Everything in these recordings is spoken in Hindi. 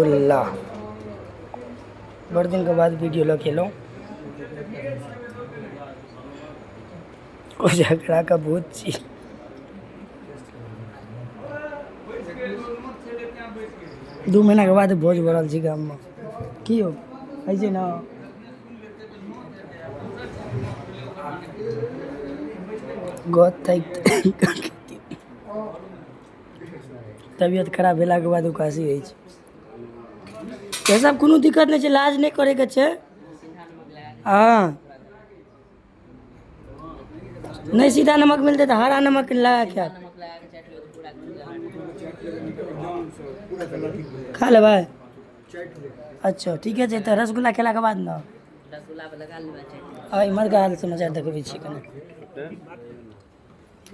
अल्लाह बड़े दिन के बाद वीडियो लो खेलो झगड़ा का भूत छी 2 महीना के बाद भोज भरल छी गाम में की हो ऐसे ना तबियत खराब भेला के बाद उकासी होइ छै सब कोनो दिक्कत नहीं है लाज नहीं करे के छै हाँ नहीं सीधा नमक मिलते तो हरा नमक लगा क्या खा ले भाई अच्छा ठीक है तो रसगुल्ला खेला के बाद ना इमहर का हाल समाचार देखबे छी कने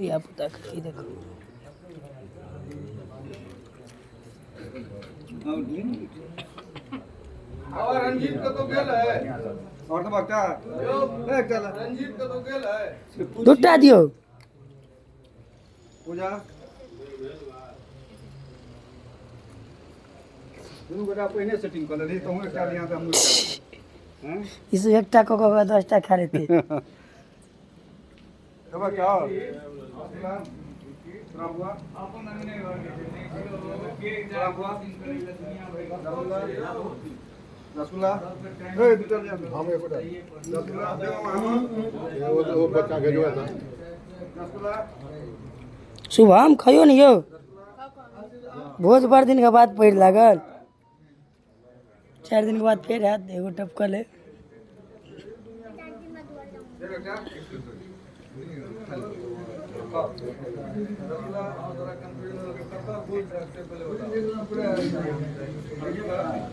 या पुता ई देखो और रंजीत का तो गेल है और तो बच्चा ए चल रंजीत का तो गेल है दुटा दियो पूजा दुनु गोटा पहिने सेटिंग कर ले तो हम एकटा यहां पे हम हैं इस एकटा को 10टा खा लेते अब क्या रामवा अपन नहीं के रामवा रसगुल्ला ए दुटा ले हम एकोटा रसगुल्ला वो बच्चा के जो था रसगुल्ला शुभम खइयो नहीं यो भोज बड़ दिन के बाद पड़ लागल 4 दिन के बाद फिर हाथ एगो टपकल है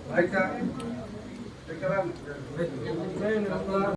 भाई